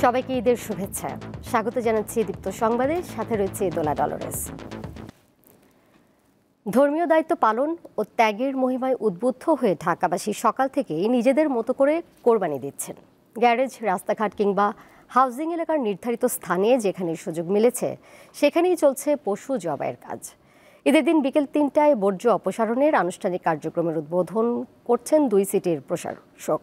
সবাইকে ঈদের শুভেচ্ছা। স্বাগত জানাচ্ছি দীপ্ত সংবাদে, সাথে রয়েছে দোলা ডলরেস। ধর্মীয় দায়িত্ব পালন ও ত্যাগের মহিমায় উদ্বুদ্ধ হয়ে ঢাকাবাসী সকাল থেকেই নিজেদের মতো করে কোরবানি দিচ্ছেন। গ্যারেজ, রাস্তাঘাট কিংবা হাউজিং এলাকার নির্ধারিত স্থানে যেখানে সুযোগ মিলেছে সেখানেই চলছে পশু জবাইয়ের কাজ। ঈদের দিন বিকেল ৩টায় বর্জ্য অপসারণের আনুষ্ঠানিক কার্যক্রমের উদ্বোধন করছেন ২ সিটির প্রশাসক।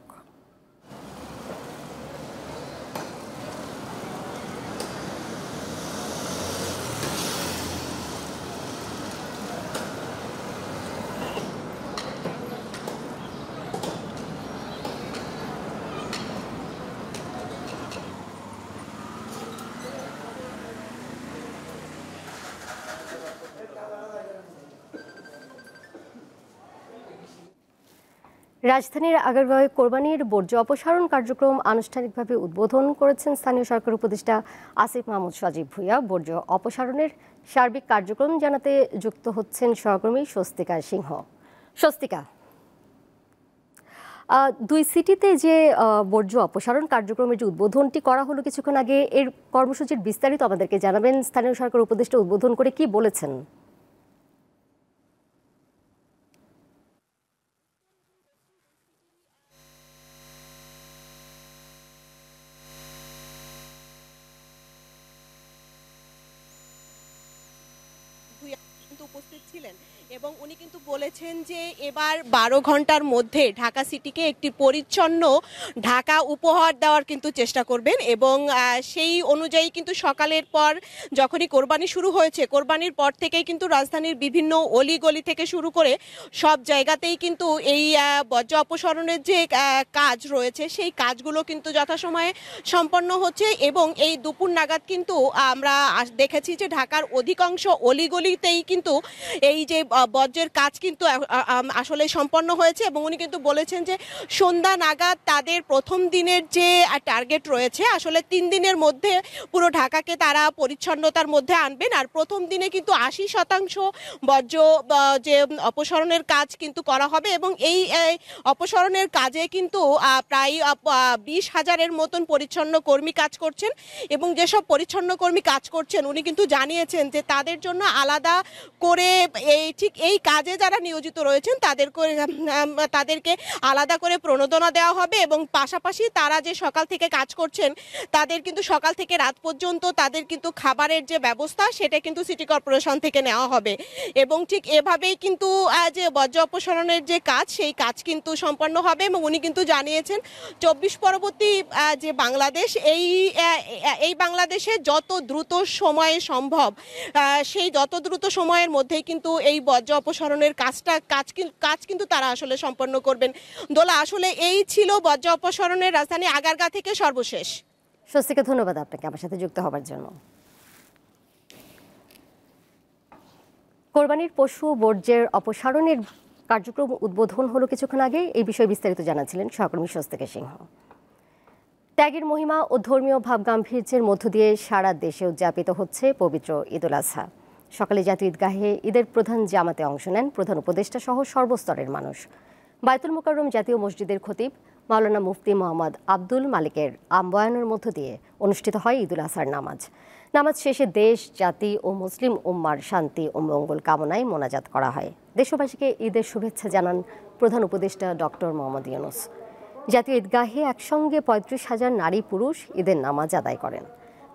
রাজধানীর আগারগাঁওয়ে কোরবানির বর্জ্য অপসারণ কার্যক্রম আনুষ্ঠানিকভাবে উদ্বোধন করেছেন স্থানীয় সরকার উপদেষ্টা আসিফ মাহমুদ সজীব ভূঁইয়া। বর্জ্য অপসারণের সার্বিক কার্যক্রম জানাতে যুক্ত হচ্ছেন সহকর্মী স্বস্তিকা সিংহ। স্বস্তিকা, ২ সিটিতে যে বর্জ্য অপসারণ কার্যক্রমের যে উদ্বোধনটি করা হলো কিছুক্ষণ আগে, এর কর্মসূচির বিস্তারিত আমাদেরকে জানাবেন। স্থানীয় সরকার উপদেষ্টা উদ্বোধন করে কি বলেছেন? উপস্থিত ছিলেন এবং উনি কিন্তু বলেছেন যে এবার ১২ ঘন্টার মধ্যে ঢাকা সিটিকে একটি পরিচ্ছন্ন ঢাকা উপহার দেওয়ার কিন্তু চেষ্টা করবেন এবং সেই অনুযায়ী কিন্তু সকালের পর যখনই কোরবানি শুরু হয়েছে, কোরবানির পর থেকেই কিন্তু রাজধানীর বিভিন্ন অলিগলি থেকে শুরু করে সব জায়গাতেই কিন্তু এই বর্জ্য অপসারণের যে কাজ রয়েছে সেই কাজগুলো কিন্তু যথাসময়ে সম্পন্ন হচ্ছে এবং এই দুপুর নাগাদ কিন্তু আমরা দেখেছি যে ঢাকার অধিকাংশ অলিগলিতেই কিন্তু এই যে বর্জ্যের কাজ কিন্তু আসলে সম্পন্ন হয়েছে এবং উনি কিন্তু বলেছেন যে সন্ধ্যা নাগাদ তাদের প্রথম দিনের যে টার্গেট রয়েছে, আসলে ৩ দিনের মধ্যে পুরো ঢাকাকে তারা পরিচ্ছন্নতার মধ্যে আনবেন। আর প্রথম দিনে কিন্তু ৮০% বর্জ্য যে অপসারণের কাজ কিন্তু করা হবে এবং এই অপসারণের কাজে কিন্তু প্রায় ২০,০০০-এর মতন পরিচ্ছন্ন কর্মী কাজ করছেন এবং যেসব পরিচ্ছন্ন কর্মী কাজ করছেন উনি কিন্তু জানিয়েছেন যে তাদের জন্য আলাদা করে এই কাজে যারা নিয়োজিত রয়েছেন তাদেরকে আলাদা করে প্রণোদনা দেওয়া হবে এবং পাশাপাশি তারা যে সকাল থেকে কাজ করছেন তাদের কিন্তু সকাল থেকে রাত পর্যন্ত তাদের কিন্তু খাবারের যে ব্যবস্থা সেটা কিন্তু সিটি কর্পোরেশন থেকে নেওয়া হবে এবং ঠিক এভাবেই কিন্তু যে বর্জ্য অপসারণের যে কাজ সেই কাজ কিন্তু সম্পন্ন হবে এবং উনি কিন্তু জানিয়েছেন ২৪ পরবর্তী যে বাংলাদেশ, এই বাংলাদেশে যত দ্রুত সময়ে সম্ভব সেই যত দ্রুত সময়ের মধ্যেই কিন্তু এই বর্জ্য অপসারণের কাজ কিন্তু তারা আসলে সম্পন্ন করবেন। দোলা, আসলে এই ছিল বর্জ্য অপসারণের রাজধানী আগারগাঁ থেকে সর্বশেষ। স্বস্তিকা, ধন্যবাদ আপনাকে আমার সাথে যুক্ত হবার জন্য। কোরবানির পশু বর্জ্যের অপসারণের কার্যক্রম উদ্বোধন হলো কিছুক্ষণ আগে। এই বিষয়ে বিস্তারিত জানাচ্ছিলেন সহকর্মী স্বস্তিকা সিংহ। ত্যাগের মহিমা ও ধর্মীয় ভাব গাম্ভীর্যের মধ্য দিয়ে সারা দেশে উদযাপিত হচ্ছে পবিত্র ঈদুল আজহা। সকালে জাতীয় ঈদগাহে ঈদের প্রধান জামাতে অংশ নেন প্রধান উপদেষ্টা সহ সর্বস্তরের মানুষ। বায়তুল মোকাররম জাতীয় মসজিদের খতিব মাওলানা মুফতি মোহাম্মদ আব্দুল মালিকের আহ্বায়নের মধ্য দিয়ে অনুষ্ঠিত হয় ঈদুল আজহার নামাজ। নামাজ শেষে দেশ, জাতি ও মুসলিম উম্মার শান্তি ও মঙ্গল কামনায় মোনাজাত করা হয়। দেশবাসীকে ঈদের শুভেচ্ছা জানান প্রধান উপদেষ্টা ডক্টর মোহাম্মদ ইউনূস। জাতীয় ঈদগাহে একসঙ্গে ৩৫,০০০ নারী পুরুষ ঈদের নামাজ আদায় করেন।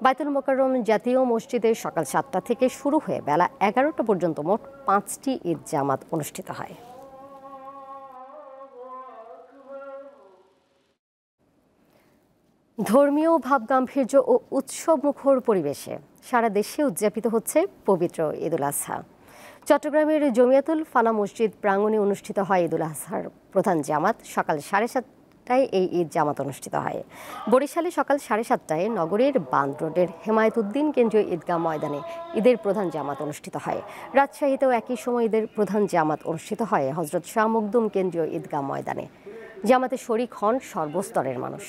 বায়তুল মোকাররম জাতীয় মসজিদে সকাল ৭টা থেকে শুরু হয়ে বেলা ১১টা পর্যন্ত মোট ৫টি ঈদ জামাত অনুষ্ঠিত হয়। ধর্মীয় ভাবগাম্ভীর্য ও উৎসবমুখর পরিবেশে সারা দেশে উদযাপিত হচ্ছে পবিত্র ঈদুল আজহা। চট্টগ্রামের জমিয়াতুল ফালাহ মসজিদ প্রাঙ্গণে অনুষ্ঠিত হয় ঈদুল আজহার প্রধান জামাত। সকাল ৭:৩০টায় এই ঈদ জামাত অনুষ্ঠিত হয়। বরিশালে সকাল ৭:৩০টায় নগরীর বান্দ রোডের হেমায়েতুদ্দিন কেন্দ্রীয় ঈদগাহ ময়দানে ঈদের প্রধান জামাত অনুষ্ঠিত হয়। রাজশাহীতেও একই সময় ঈদের প্রধান জামাত অনুষ্ঠিত হয় হজরত শাহ মখদুম কেন্দ্রীয় ঈদগাহ ময়দানে। জামাতে শরিক হন সর্বস্তরের মানুষ।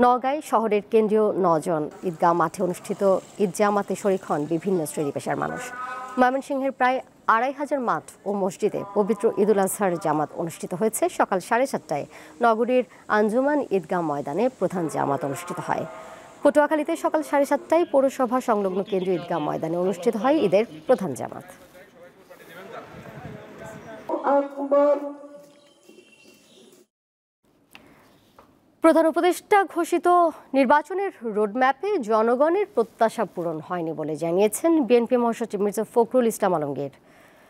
নওগাঁয় শহরের কেন্দ্রীয় ৯জন ঈদগাহ মাঠে অনুষ্ঠিত ঈদ জামাতে শরিক হন বিভিন্ন শ্রেণী পেশার মানুষ। ময়মনসিংহের প্রায় ২৫০০ মাঠ ও মসজিদে পবিত্র ঈদুল আজহার জামাত অনুষ্ঠিত হয়েছে। সকাল ৭:৩০টায় নগরীর আঞ্জুমান ঈদগাহ ময়দানে প্রধান জামাত অনুষ্ঠিত হয়। পটুয়াখালীতে সকাল 7:30টায় পৌরসভা সংলগ্ন কেন্দ্রীয় ঈদগাহ ময়দানে অনুষ্ঠিত হয় ঈদের প্রধান জামাত। প্রধান উপদেষ্টা ঘোষিত নির্বাচনের রোডম্যাপে জনগণের প্রত্যাশা পূরণ হয়নি বলে জানিয়েছেন বিএনপি মহাসচিব মির্জা ফখরুল ইসলাম আলমগীর।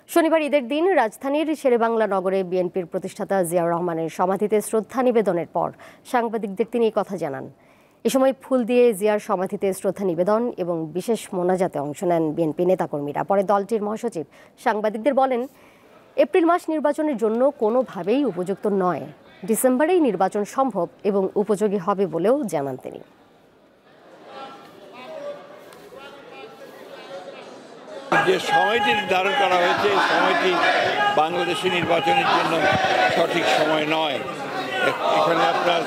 শনিবার ঈদের দিন রাজধানীর শেরেবাংলা নগরে বিএনপির প্রতিষ্ঠাতা জিয়াউর রহমানের সমাধিতে শ্রদ্ধা নিবেদনের পর সাংবাদিকদের তিনি এই কথা জানান। এ সময় ফুল দিয়ে জিয়ার সমাধিতে শ্রদ্ধা নিবেদন এবং বিশেষ মোনাজাতে অংশ নেন বিএনপি নেতাকর্মীরা। পরে দলটির মহাসচিব সাংবাদিকদের বলেন, এপ্রিল মাস নির্বাচনের জন্য কোনোভাবেই উপযুক্ত নয়, ডিসেম্বরেই নির্বাচন সম্ভব এবং উপযোগী হবে বলেও জানান তিনি। যে সময়টি নির্ধারণ করা হয়েছে এই সময়টি বাংলাদেশের নির্বাচনের জন্য সঠিক সময় নয়। এখানে আপনার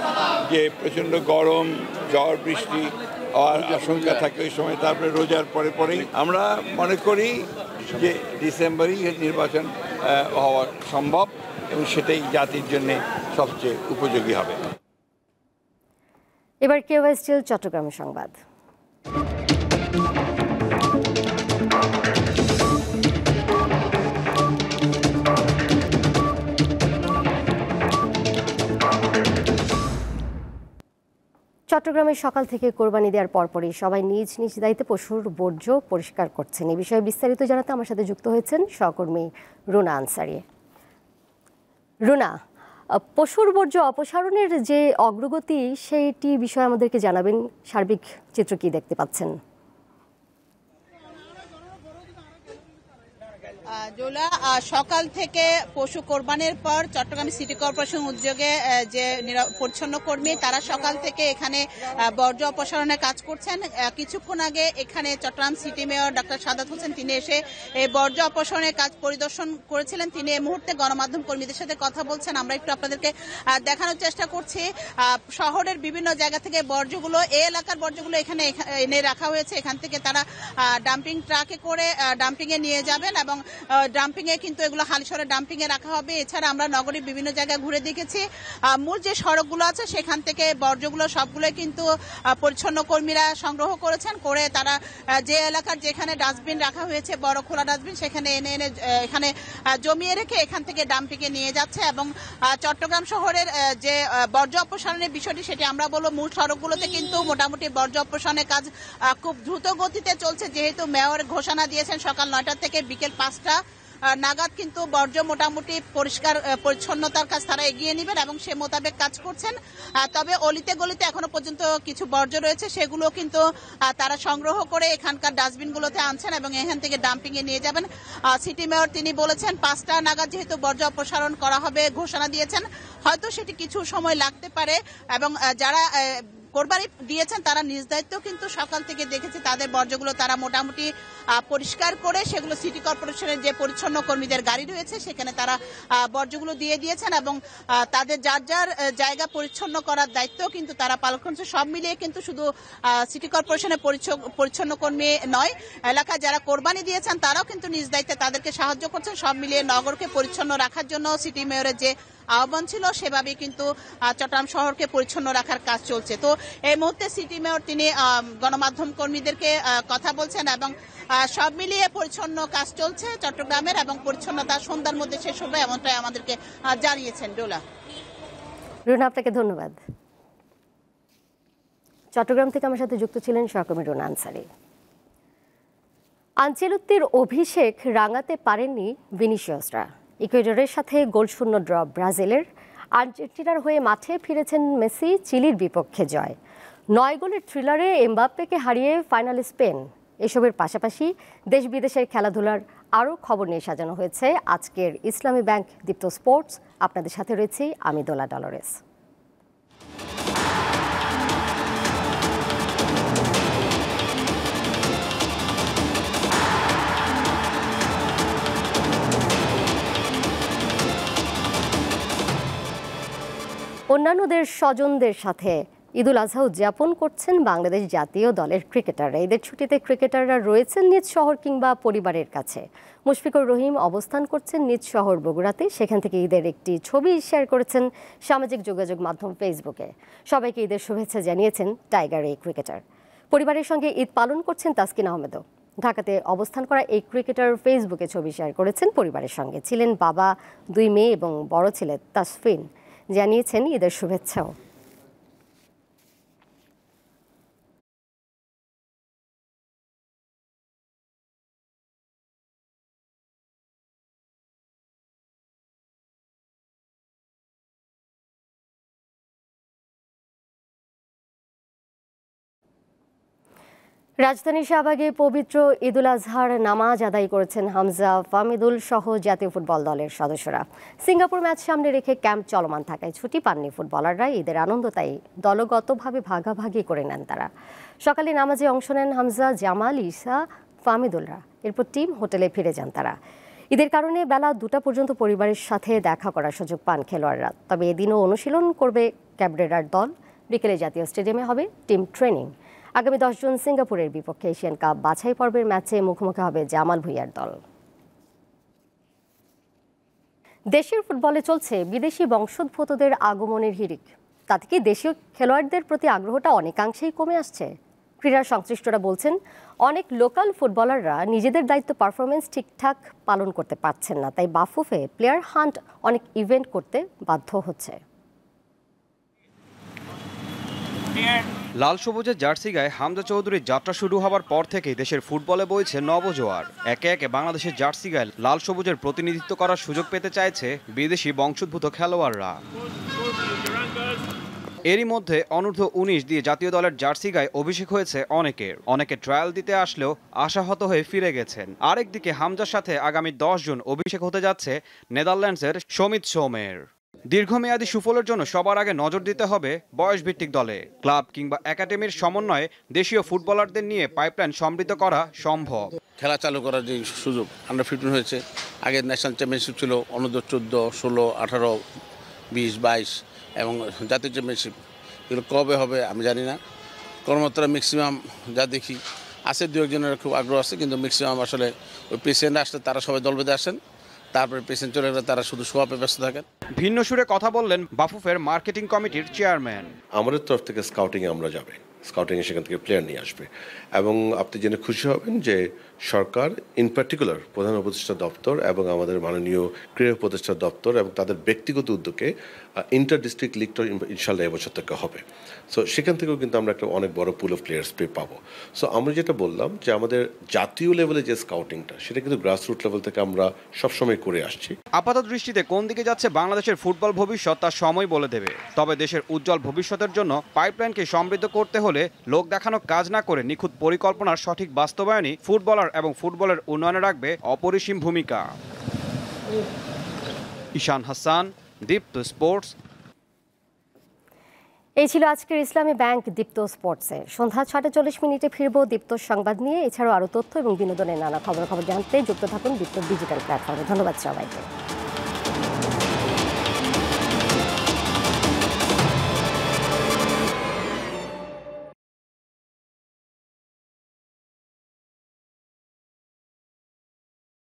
যে প্রচণ্ড গরম, ঝড় বৃষ্টি হওয়ার আশঙ্কা থাকে ওই সময়, তারপরে রোজার পরে পরেই আমরা মনে করি যে ডিসেম্বরেই নির্বাচন হওয়া সম্ভব এবং সেটাই জাতির জন্য সবচেয়ে উপযোগী হবে। এবার কেওএসটিএল চট্টগ্রামের সংবাদ। চট্টগ্রামে সকাল থেকে কোরবানি দেওয়ার পরপরই সবাই নিজ নিজ দায়িত্বে পশুর বর্জ্য পরিষ্কার করছেন। এই বিষয়ে বিস্তারিত জানাতে আমার সাথে যুক্ত হয়েছেন সহকর্মী রুনা আনসারি। রুনা, পশুর বর্জ্য অপসারণের যে অগ্রগতি সেইটি বিষয়ে আমাদেরকে জানাবেন। সার্বিক চিত্র কি দেখতে পাচ্ছেন? জোলা, সকাল থেকে পশু কোরবানির পর চট্টগ্রাম সিটি কর্পোরেশন উদ্যোগে যে পরিচ্ছন্ন কর্মী তারা সকাল থেকে এখানে বর্জ্য অপসারণের কাজ করছেন। কিছুক্ষণ আগে এখানে Chattogram city mayor doctor Sadat Hossain তিনি এসে এই বর্জ্য অপসারণের কাজ পরিদর্শন করেছিলেন। তিনি এই মুহূর্তে গণমাধ্যম কর্মীদের সাথে কথা বলছেন। আমরা একটু আপনাদেরকে দেখানোর চেষ্টা করছি শহরের বিভিন্ন জায়গা থেকে বর্জ্যগুলো, এই এলাকার বর্জ্যগুলো এখানে এনে রাখা হয়েছে। এখান থেকে তারা ডাম্পিং ট্রাকে করে ডাম্পিং এ নিয়ে যাবেন এবং ডাম্পিং এ কিন্তু এগুলো হালিশহরে ডাম্পিং এ রাখা হবে। এছাড়া আমরা নগরীর বিভিন্ন জায়গায় ঘুরে দেখেছি মূল যে সড়কগুলো আছে সেখান থেকে বর্জ্যগুলো সবগুলোই কিন্তু পরিচ্ছন্ন কর্মীরা সংগ্রহ করেছেন, করে তারা যে এলাকার যেখানে ডাস্টবিন রাখা হয়েছে বড় খোলা ডাস্টবিন সেখানে এনে এখানে জমিয়ে রেখে এখান থেকে ডাম্পিং এ নিয়ে যাচ্ছে। এবং চট্টগ্রাম শহরের যে বর্জ্য অপসারণের বিষয়টি সেটি আমরা বলবো মূল সড়কগুলোতে কিন্তু মোটামুটি বর্জ্য অপসারণের কাজ খুব দ্রুত গতিতে চলছে, যেহেতু মেয়র ঘোষণা দিয়েছেন সকাল 9টা থেকে বিকেল 5টা নাগাদ কিন্তু বর্জ্য মোটামুটি পরিষ্কার পরিচ্ছন্নতার কাজ তারা এগিয়ে নেবেন এবং সে মোতাবেক কাজ করছেন। তবে অলিতে গলিতে এখনো পর্যন্ত কিছু বর্জ্য রয়েছে, সেগুলো কিন্তু তারা সংগ্রহ করে এখানকার ডাস্টবিনগুলোতে আনছেন এবং এখান থেকে ডাম্পিং এ নিয়ে যাবেন। সিটি মেয়র তিনি বলেছেন 5টা নাগাদ যেহেতু বর্জ্য অপসারণ করা হবে ঘোষণা দিয়েছেন, হয়তো সেটি কিছু সময় লাগতে পারে। এবং যারা কোরবানি দিয়েছেন তারা নিজ দায়িত্ব কিন্তু সকাল থেকে দেখেছি তাদের বর্জ্যগুলো তারা মোটামুটি পরিষ্কার করে সেগুলো সিটি কর্পোরেশনের যে পরিচ্ছন্ন কর্মীদের গাড়ি রয়েছে সেখানে তারা বর্জ্যগুলো দিয়ে দিয়েছেন এবং তাদের যার যার জায়গা পরিচ্ছন্ন করার দায়িত্ব কিন্তু তারা পালন করছে। সব মিলিয়ে কিন্তু শুধু সিটি কর্পোরেশনের পরিচ্ছন্ন কর্মী নয়, এলাকায় যারা কোরবানি দিয়েছেন তারাও কিন্তু নিজ দায়িত্বে তাদেরকে সাহায্য করছেন। সব মিলিয়ে নগরকে পরিচ্ছন্ন রাখার জন্য সিটি মেয়রের যে আহ্বান ছিল সেভাবে কিন্তু চট্টগ্রাম শহরকে পরিচ্ছন্ন রাখার কাজ চলছে। তো এই মুহূর্তে সিটি মেয়র তিনি গণমাধ্যম কর্মীদেরকে কথা বলছেন এবং সব মিলিয়ে পরিচ্ছন্ন কাজ চলছে চট্টগ্রামের এবং পরিচ্ছন্নতা সন্ধ্যার মধ্যে শেষ হবে এমনটাই আমাদেরকে জানিয়েছেন। ডোলা, রুনা আপনাকে ধন্যবাদ। চট্টগ্রাম থেকে আমার সাথে যুক্ত ছিলেন সহকর্মী রুনা আনসারি। আনচেলত্তির অভিষেক রাঙাতে পারেননি ভিনিসিয়াসরা। ইকুয়েডরের সাথে গোলশূন্য ড্র ব্রাজিলের। আর্জেন্টিনার হয়ে মাঠে ফিরেছেন মেসি, চিলির বিপক্ষে জয়। 9 গোলের থ্রিলারে এমবাপ্পেকে হারিয়ে ফাইনাল স্পেন। এসবের পাশাপাশি দেশ বিদেশের খেলাধুলার আরও খবর নিয়ে সাজানো হয়েছে আজকের ইসলামী ব্যাংক দীপ্ত স্পোর্টস। আপনাদের সাথে রয়েছি আমি দোলা ডলরেস। অন্যান্যদের স্বজনদের সাথে ঈদুল আজহা উদযাপন করছেন বাংলাদেশ জাতীয় দলের ক্রিকেটাররা। ঈদের ছুটিতে ক্রিকেটাররা রয়েছেন নিজ শহর কিংবা পরিবারের কাছে। মুশফিকুর রহিম অবস্থান করছেন নিজ শহর বগুড়াতে। সেখান থেকে ঈদের একটি ছবি শেয়ার করেছেন সামাজিক যোগাযোগ মাধ্যম ফেসবুকে। সবাইকে ঈদের শুভেচ্ছা জানিয়েছেন টাইগার এই ক্রিকেটার। পরিবারের সঙ্গে ঈদ পালন করছেন তাসকিন আহমেদও। ঢাকাতে অবস্থান করা এই ক্রিকেটার ফেসবুকে ছবি শেয়ার করেছেন পরিবারের সঙ্গে। ছিলেন বাবা, 2 মেয়ে এবং বড় ছেলে তাসফিন। জানিয়েছেন ঈদের শুভেচ্ছাও। রাজধানী শাহবাগে পবিত্র ঈদুল আজহার নামাজ আদায় করেছেন হামজা, ফামিদুল সহ জাতীয় ফুটবল দলের সদস্যরা। সিঙ্গাপুর ম্যাচ সামনে রেখে ক্যাম্প চলমান থাকায় ছুটি পাননি ফুটবলাররা। ঈদের আনন্দ তাই দলগতভাবে ভাগাভাগি করে নেন তারা। সকালে নামাজে অংশ নেন হামজা, জামাল, ঈসা, ফামিদুলরা। এরপর টিম হোটেলে ফিরে যান তারা। ঈদের কারণে বেলা 2টা পর্যন্ত পরিবারের সাথে দেখা করার সুযোগ পান খেলোয়াড়রা। তবে এদিনও অনুশীলন করবে ক্যাবরেরার দল। বিকেলে জাতীয় স্টেডিয়ামে হবে টিম ট্রেনিং। আগামী 10 জুন সিঙ্গাপুরের বিপক্ষে এশিয়ান কাপ বাছাই পর্বের ম্যাচে মুখোমুখি হবে জামাল ভুঁইয়ার দল। দেশের ফুটবলে চলছে বিদেশি বংশোদ্ভূতদের আগমনের হিড়িক। তাতে কি দেশীয় খেলোয়াড়দের প্রতি আগ্রহটা অনেকাংশেই কমে আসছে? ক্রীড়া সংশ্লিষ্টরা বলছেন, অনেক লোকাল ফুটবলাররা নিজেদের দায়িত্ব পারফরমেন্স ঠিকঠাক পালন করতে পারছেন না। তাই বাফুফে প্লেয়ার হান্ট অনেক ইভেন্ট করতে বাধ্য হচ্ছে। লাল সবুজের জার্সি গায়ে হামজা চৌধুরীর যাত্রা শুরু হওয়ার পর থেকেই দেশের ফুটবলে বইছে নবজোয়ার। একে একে বাংলাদেশের জার্সি গায়ে লাল সবুজের প্রতিনিধিত্ব করার সুযোগ পেতে চাইছে বিদেশি বংশোদ্ভূত খেলোয়াড়রা। এরই মধ্যে অনূর্ধ্ব 19 দিয়ে জাতীয় দলের জার্সি গায়ে অভিষেক হয়েছে অনেকে ট্রায়াল দিতে আসলেও আশাহত হয়ে ফিরে গেছেন। আরেকদিকে হামজার সাথে আগামী 10 জুন অভিষেক হতে যাচ্ছে নেদারল্যান্ডসের সমিত সোমের। দীর্ঘমেয়াদী সুফলের জন্য সবার আগে নজর দিতে হবে বয়সভিত্তিক দলে। ক্লাব কিংবা একাডেমির সমন্বয়ে দেশীয় ফুটবলারদের নিয়ে পাইপলাইন সমৃদ্ধ করা সম্ভব। খেলা চালু করার যে সুযোগ, আন্ডার 15 হয়েছে, আগে ন্যাশনাল চ্যাম্পিয়নশিপ ছিল অনূর্ধ্ব 14, 16, 18, 20, 22 এবং জাতীয় চ্যাম্পিয়নশিপ। এগুলো কবে হবে আমি জানি না। কর্মকর্তারা ম্যাক্সিমাম যা দেখি আছে, 2-1 খুব আগ্রহ আছে, কিন্তু ম্যাক্সিমাম আসলে ওই প্রেসিডেন্ট আসলে তারা সবাই দল বেঁধে আসেন, তারপরে প্রেসিডেন্ট চলে গেলে তারা শুধু সোয়াপে ব্যস্ত থাকেন। ভিন্ন সুরে কথা বললেন বাফুফের মার্কেটিং কমিটির চেয়ারম্যান। আমাদের তরফ থেকে স্কাউটিংয়ে আমরা যাবে, স্কাউটিংয়ে সেখান থেকে প্লেয়ার নিয়ে আসবে। এবং আপনি জেনে খুশি হবেন যে সরকার ইন পার্টিকুলার প্রধান উপদেষ্টা দপ্তর এবং আমাদের মাননীয় ক্রীড়া উপদেষ্টা দপ্তর এবং তাদের ব্যক্তিগত উদ্যোগে ইন্টার ডিস্ট্রিক্ট লিগটা ইনশাল্লাহ এবছর থেকে হবে। সো সেখান থেকেও কিন্তু আমরা একটা অনেক বড় পুল অফ প্লেয়ার্স পাবো। সো আমরা যেটা বললাম যে আমাদের জাতীয় লেভেলে যে স্কাউটিংটা, সেটা কিন্তু গ্রাসরুট লেভেল থেকে আমরা সবসময় করে আসছি। আপাতত দৃষ্টিতে কোন দিকে যাচ্ছে বাংলাদেশের ফুটবল ভবিষ্যৎ তার সময় বলে দেবে। তবে দেশের উজ্জ্বল ভবিষ্যতের জন্য পাইপলাইনকে সমৃদ্ধ করতে হলে লোক দেখানো কাজ না করে নিখুঁত পরিকল্পনার সঠিক বাস্তবায়নই ফুটবলার এবং ফুটবলের উন্নয়নে রাখবে অপরিসীম ভূমিকা। ঈশান হাসান, দীপ্ত স্পোর্টস। এই ছিল আজকের ইসলামী ব্যাংক দীপ্ত স্পোর্টসে। সন্ধ্যা 6:40 ফিরব দীপ্ত সংবাদ নিয়ে। এছাড়াও আরও তথ্য এবং বিনোদনের নানা খবর জানতে যুক্ত থাকুন দীপ্ত ডিজিটাল প্ল্যাটফর্মে। ধন্যবাদ সবাইকে।